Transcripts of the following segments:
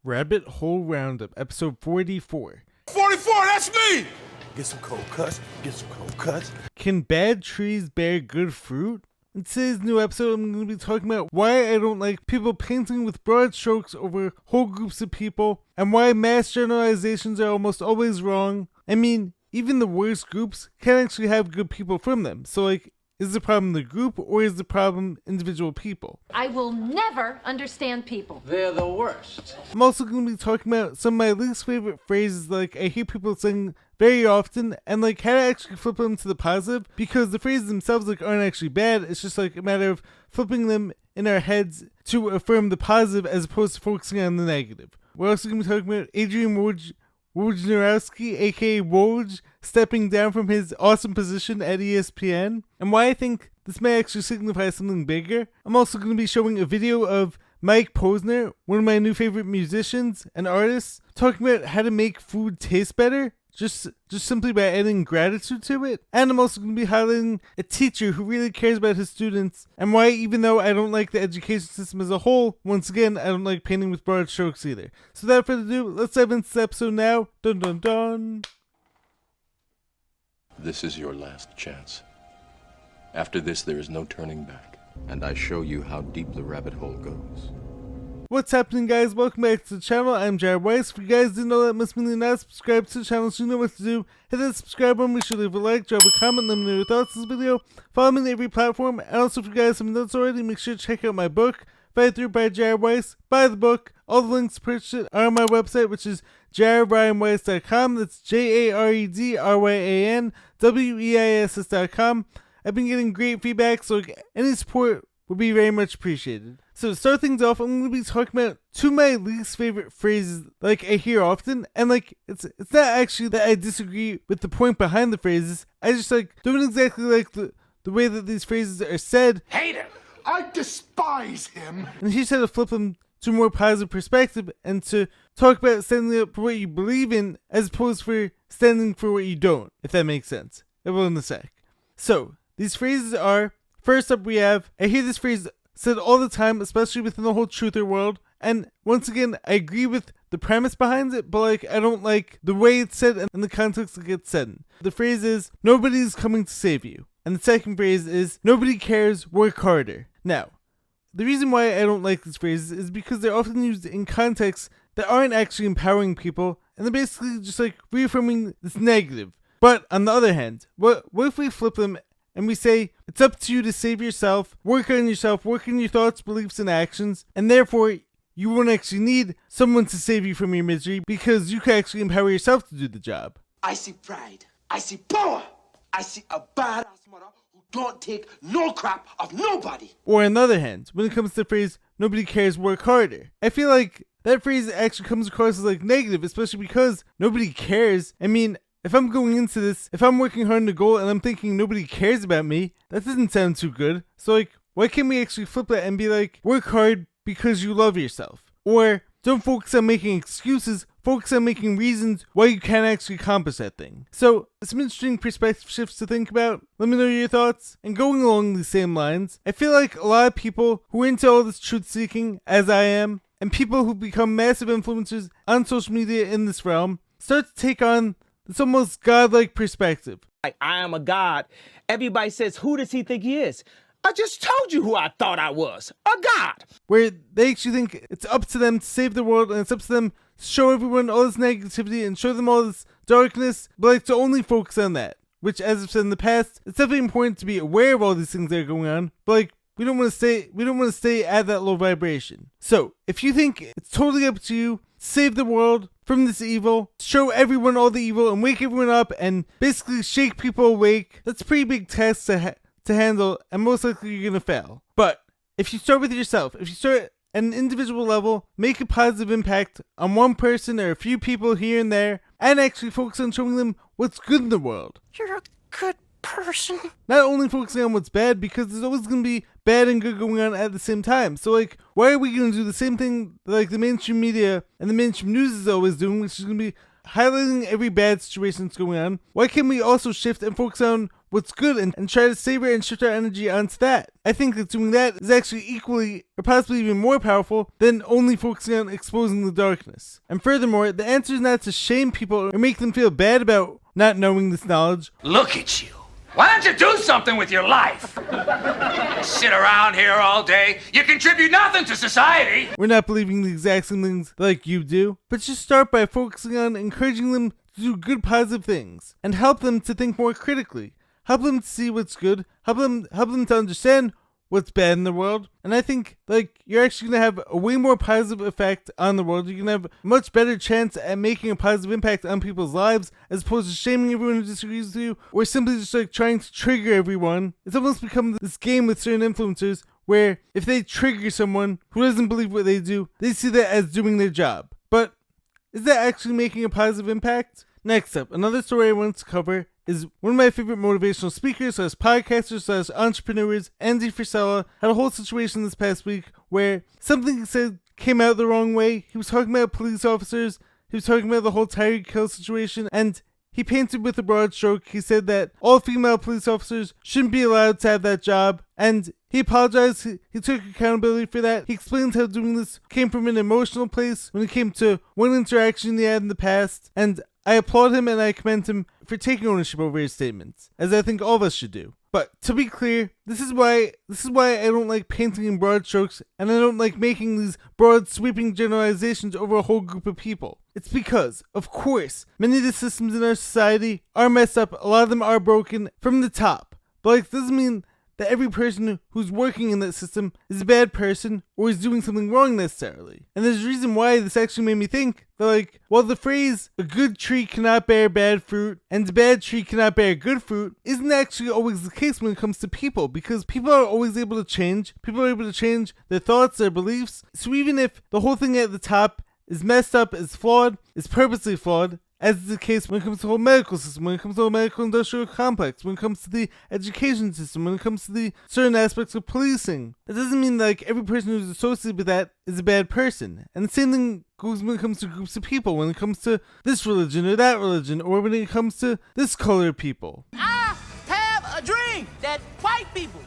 Rabbit Hole Roundup, episode 44. 44, that's me! Get some cold cuts. Can bad trees bear good fruit? In today's new episode, I'm going to be talking about why I don't like people painting with broad strokes over whole groups of people, and why mass generalizations are almost always wrong. I mean, even the worst groups can actually have good people from them. So, is the problem the group, or is the problem individual people? I will never understand people. They're the worst. I'm also going to be talking about some of my least favorite phrases I hear people saying very often, and how to actually flip them to the positive, because the phrases themselves aren't actually bad. It's just a matter of flipping them in our heads to affirm the positive as opposed to focusing on the negative. We're also going to be talking about Adrian Wojnarowski, aka Woj, stepping down from his awesome position at ESPN, and why I think this may actually signify something bigger. I'm also going to be showing a video of Mike Posner, one of my new favorite musicians and artists, talking about how to make food taste better, just simply by adding gratitude to it. And I'm also going to be highlighting a teacher who really cares about his students, and why, even though I don't like the education system as a whole, once again, I don't like painting with broad strokes either. So without further ado, let's dive into the episode now. Dun dun dun. This is your last chance. After this, there is no turning back. And I show you how deep the rabbit hole goes. What's happening, guys? Welcome back to the channel. I'm Jared Weiss. If you guys didn't know that, must mean you're not subscribed to the channel, so you know what to do. Hit that subscribe button, make sure to leave a like, drop a comment, let me know your thoughts on this video. Follow me on every platform, and also if you guys haven't done so already, make sure to check out my book, Fight Through by Jared Weiss. Buy the book. All the links to purchase it are on my website, which is jaredryanweiss.com. That's JAREDRYANWEISS.com. I've been getting great feedback, so any support would be very much appreciated. So to start things off, I'm going to be talking about two of my least favorite phrases I hear often, and it's not actually that I disagree with the point behind the phrases. I just don't exactly like the way that these phrases are said. Hate him! I despise him! And here's how to flip them to a more positive perspective, and to talk about standing up for what you believe in as opposed for standing for what you don't, if that makes sense. It will in a sec. So, these phrases are, first up we have, I hear this phrase said all the time, especially within the whole truther world, and once again, I agree with the premise behind it, but I don't like the way it's said and the context it gets said in. The phrase is, nobody's coming to save you. And the second phrase is, nobody cares, work harder. Now, the reason why I don't like these phrases is because they're often used in contexts that aren't actually empowering people, and they're basically just reaffirming this negative. But on the other hand, what if we flip them and we say, it's up to you to save yourself, work on your thoughts, beliefs, and actions, and therefore you won't actually need someone to save you from your misery because you can actually empower yourself to do the job. I see pride. I see power. I see a badass mother who don't take no crap of nobody. Or on the other hand, when it comes to the phrase, nobody cares, work harder, I feel like that phrase actually comes across as negative, especially because nobody cares. I mean, if I'm going into this, if I'm working hard on a goal and I'm thinking nobody cares about me, that doesn't sound too good. So why can't we actually flip that and be work hard because you love yourself? Or don't focus on making excuses, focus on making reasons why you can't actually accomplish that thing. So, some interesting perspective shifts to think about. Let me know your thoughts. And going along these same lines, I feel like a lot of people who are into all this truth seeking, as I am, and people who become massive influencers on social media in this realm, start to take on this almost godlike perspective. I am a god. Everybody says, who does he think he is? I just told you who I thought I was. A god. Where they actually think it's up to them to save the world, and it's up to them to show everyone all this negativity and show them all this darkness, but to only focus on that. Which, as I've said in the past, it's definitely important to be aware of all these things that are going on, but we don't want to stay at that low vibration. So, if you think it's totally up to you, save the world from this evil, show everyone all the evil, and wake everyone up, and basically shake people awake, that's a pretty big task to handle, and most likely you're gonna fail. But if you start with yourself, if you start at an individual level, make a positive impact on one person or a few people here and there, and actually focus on showing them what's good in the world. You're a good person. Not only focusing on what's bad, because there's always going to be bad and good going on at the same time. So why are we going to do the same thing the mainstream media and the mainstream news is always doing, which is going to be highlighting every bad situation that's going on, why can't we also shift and focus on what's good and try to savor and shift our energy onto that? I think that doing that is actually equally or possibly even more powerful than only focusing on exposing the darkness. And furthermore, the answer is not to shame people or make them feel bad about not knowing this knowledge. Look at you. Why don't you do something with your life? Sit around here all day. You contribute nothing to society. We're not believing the exact same things like you do, but just start by focusing on encouraging them to do good positive things and help them to think more critically. Help them to see what's good, help them to understand what's bad in the world. And I think you're actually going to have a way more positive effect on the world. You're going to have a much better chance at making a positive impact on people's lives as opposed to shaming everyone who disagrees with you or simply just trying to trigger everyone. It's almost become this game with certain influencers where if they trigger someone who doesn't believe what they do, they see that as doing their job. But is that actually making a positive impact? Next up, another story I want to cover is one of my favorite motivational speakers, podcasters, entrepreneurs, Andy Frisella, had a whole situation this past week where something he said came out the wrong way. He was talking about police officers, he was talking about the whole Tyreek Hill situation, and he painted with a broad stroke. He said that all female police officers shouldn't be allowed to have that job, and he apologized. He took accountability for that. He explained how doing this came from an emotional place when it came to one interaction he had in the past, and I applaud him and I commend him for taking ownership over his statements, as I think all of us should do. But to be clear, this is why I don't like painting in broad strokes, and I don't like making these broad sweeping generalizations over a whole group of people. It's because, of course, many of the systems in our society are messed up, a lot of them are broken from the top. But it doesn't mean that every person who's working in that system is a bad person or is doing something wrong necessarily. And there's a reason why this actually made me think that while the phrase, a good tree cannot bear bad fruit and a bad tree cannot bear good fruit, isn't actually always the case when it comes to people, because people are always able to change. People are able to change their thoughts, their beliefs. So even if the whole thing at the top is messed up, is flawed, is purposely flawed, as is the case when it comes to the whole medical system, when it comes to the whole medical industrial complex, when it comes to the education system, when it comes to the certain aspects of policing. That doesn't mean every person who's associated with that is a bad person. And the same thing goes when it comes to groups of people, when it comes to this religion or that religion, or when it comes to this color of people. I have a dream that white people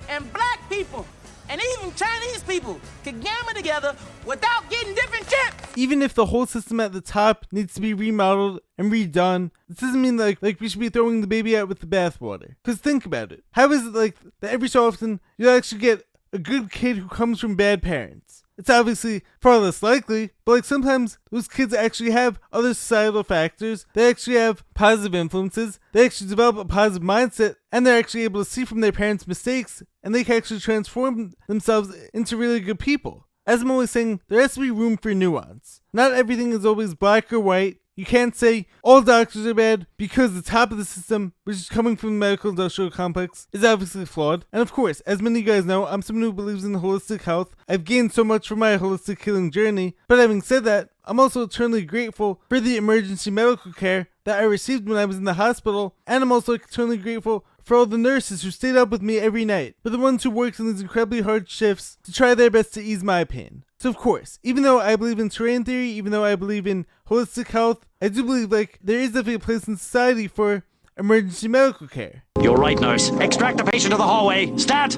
and black people and even Chinese people can gamble together without getting different chips. Even if the whole system at the top needs to be remodeled and redone, this doesn't mean we should be throwing the baby out with the bathwater. Because think about it. How is it that every so often you'll actually get a good kid who comes from bad parents? It's obviously far less likely, but sometimes those kids actually have other societal factors. They actually have positive influences. They actually develop a positive mindset, and they're actually able to see from their parents' mistakes, and they can actually transform themselves into really good people. As I'm always saying, there has to be room for nuance. Not everything is always black or white. You can't say all doctors are bad because the top of the system, which is coming from the medical industrial complex, is obviously flawed. And of course, as many of you guys know, I'm someone who believes in holistic health. I've gained so much from my holistic healing journey. But having said that, I'm also eternally grateful for the emergency medical care that I received when I was in the hospital. And I'm also eternally grateful for all the nurses who stayed up with me every night, for the ones who worked in these incredibly hard shifts to try their best to ease my pain. So of course, even though I believe in terrain theory, even though I believe in holistic health, I do believe there is definitely a place in society for emergency medical care. You're right, nurse. Extract the patient to the hallway. Stat!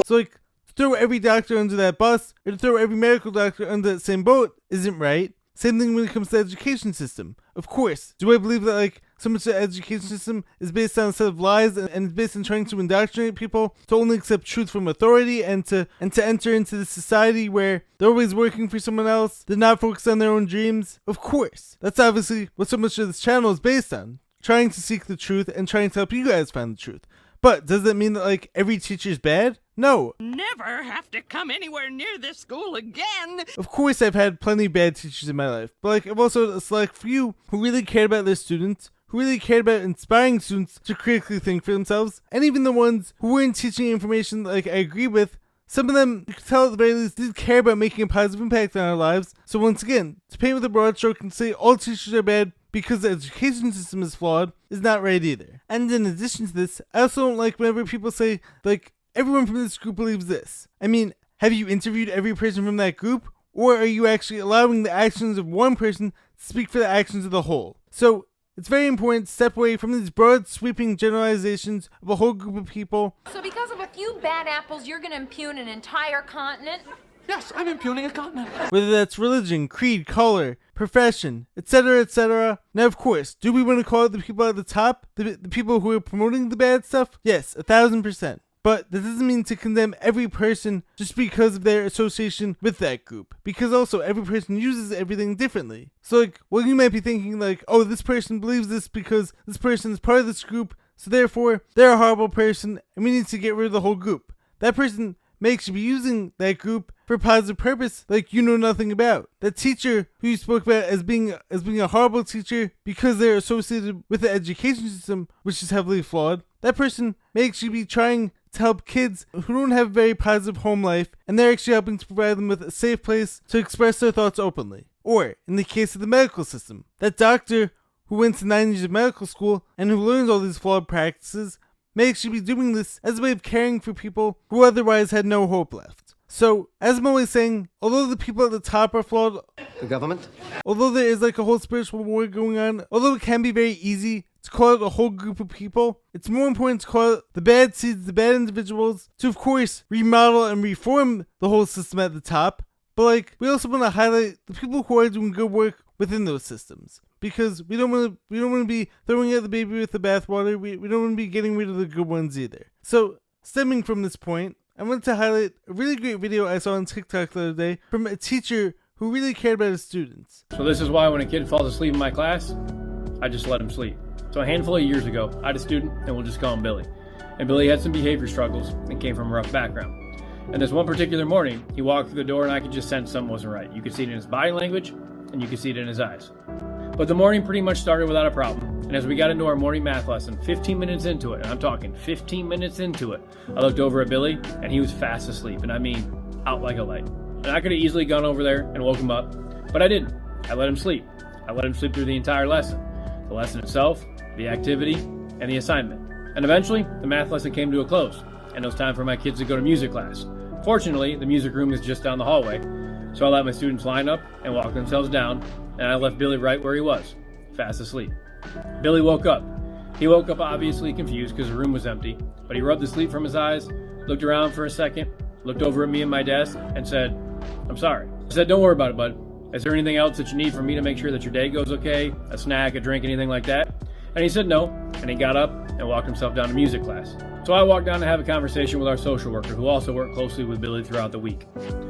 So to throw every doctor under that bus, or to throw every medical doctor under that same boat, isn't right. Same thing when it comes to the education system. Of course, do I believe that so much of the education system is based on a set of lies and is based on trying to indoctrinate people to only accept truth from authority and to enter into the society where they're always working for someone else, they're not focused on their own dreams? Of course. That's obviously what so much of this channel is based on. Trying to seek the truth and trying to help you guys find the truth. But does that mean that every teacher's bad? No. Never have to come anywhere near this school again. Of course I've had plenty of bad teachers in my life, but I've also had a select few who really cared about their students, who really cared about inspiring students to critically think for themselves, and even the ones who weren't teaching information I agree with. Some of them, you could tell at the very least, did care about making a positive impact on our lives. So once again, to paint with a broad stroke and say all teachers are bad because the education system is flawed is not right either. And in addition to this, I also don't like whenever people say, everyone from this group believes this. I mean, have you interviewed every person from that group? or are you actually allowing the actions of one person to speak for the actions of the whole? So it's very important to step away from these broad, sweeping generalizations of a whole group of people. So because of a few bad apples, you're going to impugn an entire continent? Yes, I'm impugning a continent. Whether that's religion, creed, color, profession, etc., etc. Now, of course, do we want to call it the people at the top? The people who are promoting the bad stuff? Yes, 1,000%. But that doesn't mean to condemn every person just because of their association with that group. Because also, every person uses everything differently. So like, well, you might be thinking like, oh, this person believes this because this person is part of this group, so therefore, they're a horrible person, and we need to get rid of the whole group. That person may actually be using that group for a positive purpose like you know nothing about. That teacher who you spoke about as being a horrible teacher because they're associated with the education system, which is heavily flawed, that person may actually be trying to help kids who don't have a very positive home life, and they're actually helping to provide them with a safe place to express their thoughts openly. Or, in the case of the medical system, that doctor who went to 9 years of medical school and who learns all these flawed practices may actually be doing this as a way of caring for people who otherwise had no hope left. So, as I'm always saying, although the people at the top are flawed, the government, although there is like a whole spiritual war going on, although it can be very easy to call out a whole group of people, it's more important to call out the bad seeds, the bad individuals, to of course remodel and reform the whole system at the top. But like, we also want to highlight the people who are doing good work within those systems. Because we don't want to be throwing out the baby with the bathwater. We don't want to be getting rid of the good ones either. So, stemming from this point, I wanted to highlight a really great video I saw on TikTok the other day from a teacher who really cared about his students. So this is why when a kid falls asleep in my class, I just let him sleep. So a handful of years ago, I had a student, and we'll just call him Billy. And Billy had some behavior struggles and came from a rough background. And this one particular morning, he walked through the door and I could just sense something wasn't right. You could see it in his body language, and you could see it in his eyes. But the morning pretty much started without a problem. And as we got into our morning math lesson, 15 minutes into it, and I'm talking 15 minutes into it, I looked over at Billy, and he was fast asleep. And I mean, out like a light. And I could have easily gone over there and woke him up, but I didn't. I let him sleep. I let him sleep through the entire lesson. The lesson itself, the activity, and the assignment. And eventually, the math lesson came to a close, and it was time for my kids to go to music class. Fortunately, the music room is just down the hallway, so I let my students line up and walk themselves down, and I left Billy right where he was, fast asleep. Billy woke up. He woke up obviously confused because the room was empty, but he rubbed the sleep from his eyes, looked around for a second, looked over at me and my desk, and said, "I'm sorry." I said, "Don't worry about it, bud. Is there anything else that you need from me to make sure that your day goes okay? A snack, a drink, anything like that?" And he said no, and he got up and walked himself down to music class. So I walked down to have a conversation with our social worker, who also worked closely with Billy throughout the week,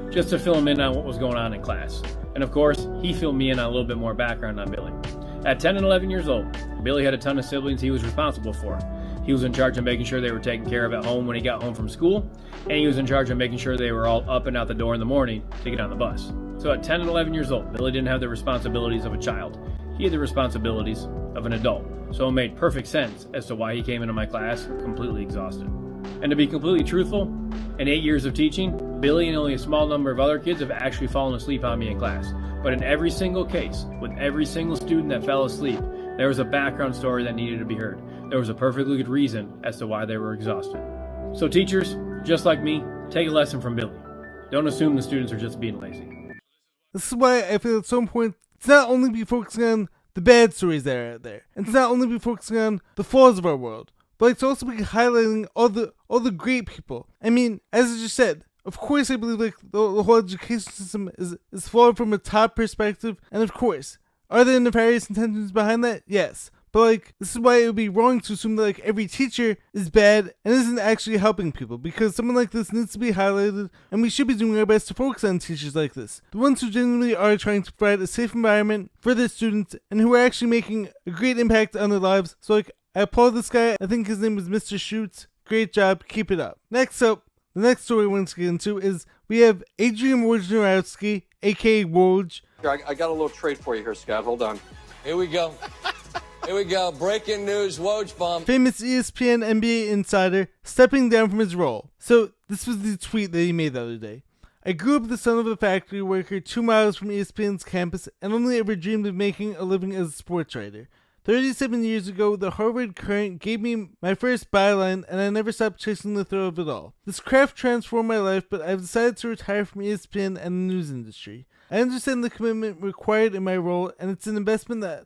just to fill him in on what was going on in class. And of course, he filled me in on a little bit more background on Billy. At 10 and 11 years old, Billy had a ton of siblings he was responsible for. He was in charge of making sure they were taken care of at home when he got home from school, and he was in charge of making sure they were all up and out the door in the morning to get on the bus. So at 10 and 11 years old, Billy didn't have the responsibilities of a child. He had the responsibilities of an adult. So it made perfect sense as to why he came into my class completely exhausted. And to be completely truthful, in 8 years of teaching, Billy and only a small number of other kids have actually fallen asleep on me in class. But in every single case, with every single student that fell asleep, there was a background story that needed to be heard. There was a perfectly good reason as to why they were exhausted. So teachers, just like me, take a lesson from Billy. Don't assume the students are just being lazy. This is why I feel it's so important to not only be focusing on the bad stories that are out there, and to not only be focusing on the flaws of our world, but like to also be highlighting all the great people. I mean, as I just said, of course I believe like the whole education system is flawed from a top perspective, and of course, are there nefarious intentions behind that? Yes. But like, this is why it would be wrong to assume that like every teacher is bad and isn't actually helping people, because someone like this needs to be highlighted, and we should be doing our best to focus on teachers like this. The ones who genuinely are trying to provide a safe environment for their students and who are actually making a great impact on their lives. So like, I applaud this guy. I think his name was Mr. Schutz. Great job. Keep it up. Next up, the next story I want to get into is we have Adrian Wojnarowski, aka Woj. I got a little trade for you here, Scott. Hold on. Here we go. Here we go. Breaking news. Woj bomb. Famous ESPN NBA insider stepping down from his role. So this was the tweet that he made the other day. "I grew up the son of a factory worker 2 miles from ESPN's campus and only ever dreamed of making a living as a sports writer. 37 years ago, the Harvard Current gave me my first byline, and I never stopped chasing the thrill of it all. This craft transformed my life, but I've decided to retire from ESPN and the news industry. I understand the commitment required in my role, and it's an investment that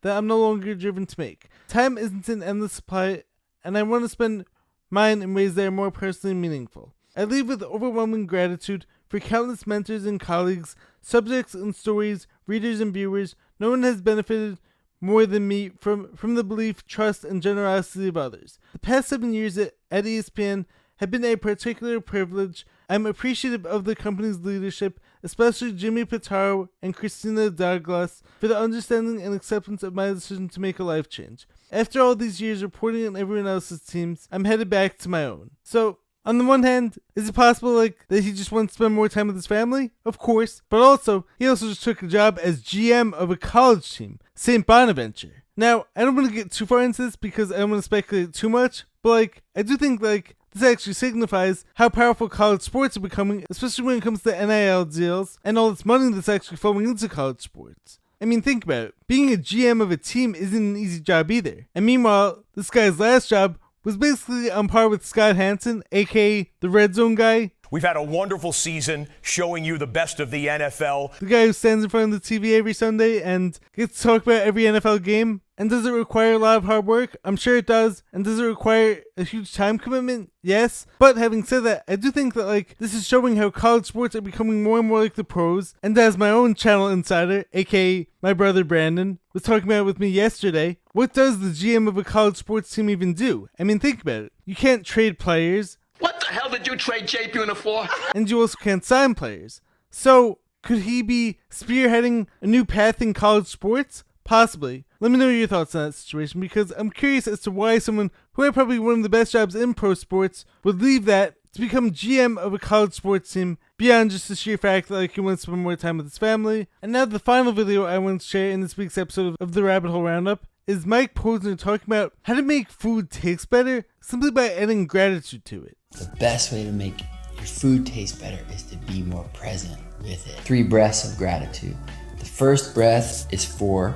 I'm no longer driven to make. Time isn't an endless supply, and I want to spend mine in ways that are more personally meaningful. I leave with overwhelming gratitude for countless mentors and colleagues, subjects and stories, readers and viewers. No one has benefited more than me from the belief, trust, and generosity of others. The past 7 years at ESPN have been a particular privilege. I'm appreciative of the company's leadership, especially Jimmy Pitaro and Christina Douglas, for the understanding and acceptance of my decision to make a life change. After all these years reporting on everyone else's teams, I'm headed back to my own. So, on the one hand, is it possible that he just wants to spend more time with his family? Of course. But also, he also just took a job as GM of a college team, St. Bonaventure. Now, I don't want to get too far into this because I don't want to speculate too much, but I do think this actually signifies how powerful college sports are becoming, especially when it comes to NIL deals and all this money that's actually flowing into college sports. I mean, think about it. Being a GM of a team isn't an easy job either. And meanwhile, this guy's last job was basically on par with Scott Hanson, aka the Red Zone guy. We've had a wonderful season showing you the best of the NFL. The guy who stands in front of the TV every Sunday and gets to talk about every NFL game. And does it require a lot of hard work? I'm sure it does. And does it require a huge time commitment? Yes. But having said that, I do think that this is showing how college sports are becoming more and more like the pros. And as my own channel insider, aka my brother Brandon, was talking about with me yesterday, what does the GM of a college sports team even do? I mean, think about it. You can't trade players. What the hell did you trade J. Buhner for? And you also can't sign players. So, could he be spearheading a new path in college sports? Possibly. Let me know your thoughts on that situation, because I'm curious as to why someone who had probably one of the best jobs in pro sports would leave that to become GM of a college sports team, beyond just the sheer fact that he wants to spend more time with his family. And now the final video I want to share in this week's episode of the Rabbit Hole Roundup is Mike Posner talking about how to make food taste better simply by adding gratitude to it. The best way to make your food taste better is to be more present with it. 3 breaths of gratitude. The first breath is for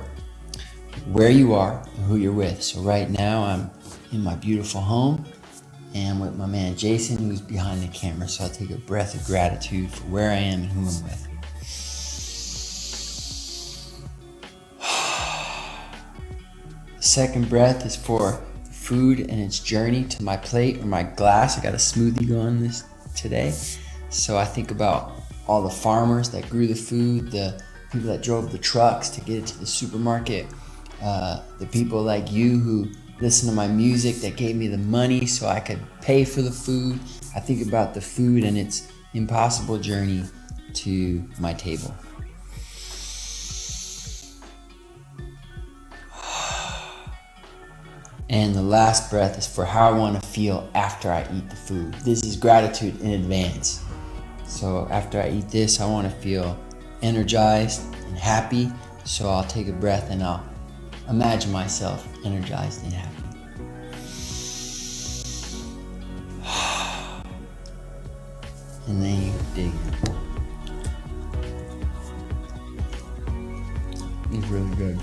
where you are and who you're with. So right now I'm in my beautiful home and with my man Jason, who's behind the camera. So I'll take a breath of gratitude for where I am and who I'm with. The second breath is for food and its journey to my plate or my glass. I got a smoothie going this today. So I think about all the farmers that grew the food, the people that drove the trucks to get it to the supermarket, the people like you who listen to my music that gave me the money so I could pay for the food. I think about the food and its impossible journey to my table. And the last breath is for how I want to feel after I eat the food. This is gratitude in advance. So after I eat this, I want to feel energized and happy. So I'll take a breath and I'll imagine myself energized and happy. And then you dig it. It's really good.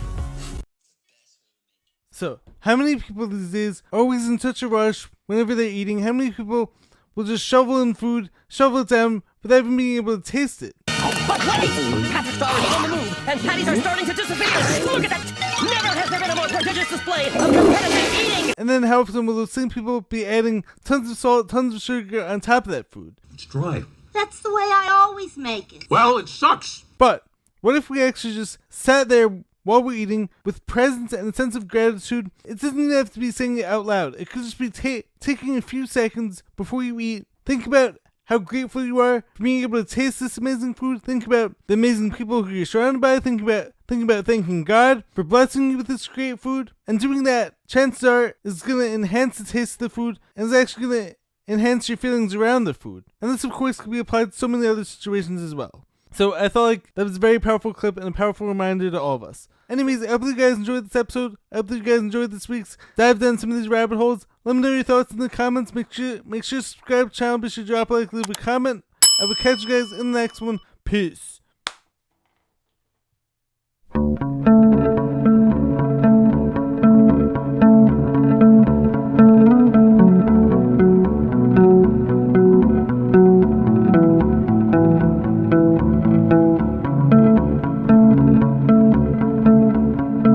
So, how many people these days are always in such a rush whenever they're eating? How many people will just shovel in food, shovel it down, without even being able to taste it? But wait! Patrick's already on the move, and patties are starting to disappear! Look at that! Never has there been a more prodigious display of competitive eating! And then how often will those same people be adding tons of salt, tons of sugar on top of that food? It's dry. That's the way I always make it. Well, it sucks. But, what if we actually just sat there while we're eating with presence and a sense of gratitude? It doesn't even have to be saying it out loud. It could just be taking a few seconds before you eat. Think about how grateful you are for being able to taste this amazing food. Think about the amazing people who you're surrounded by. Think about thanking God for blessing you with this great food. And doing that, chances are, is going to enhance the taste of the food, and is actually going to enhance your feelings around the food. And this, of course, can be applied to so many other situations as well. So I felt like that was a very powerful clip and a powerful reminder to all of us. Anyways, I hope you guys enjoyed this episode. I hope you guys enjoyed this week's dive down some of these rabbit holes. Let me know your thoughts in the comments. Make sure to subscribe to the channel. Be sure to drop a like, leave a comment. I will catch you guys in the next one. Peace.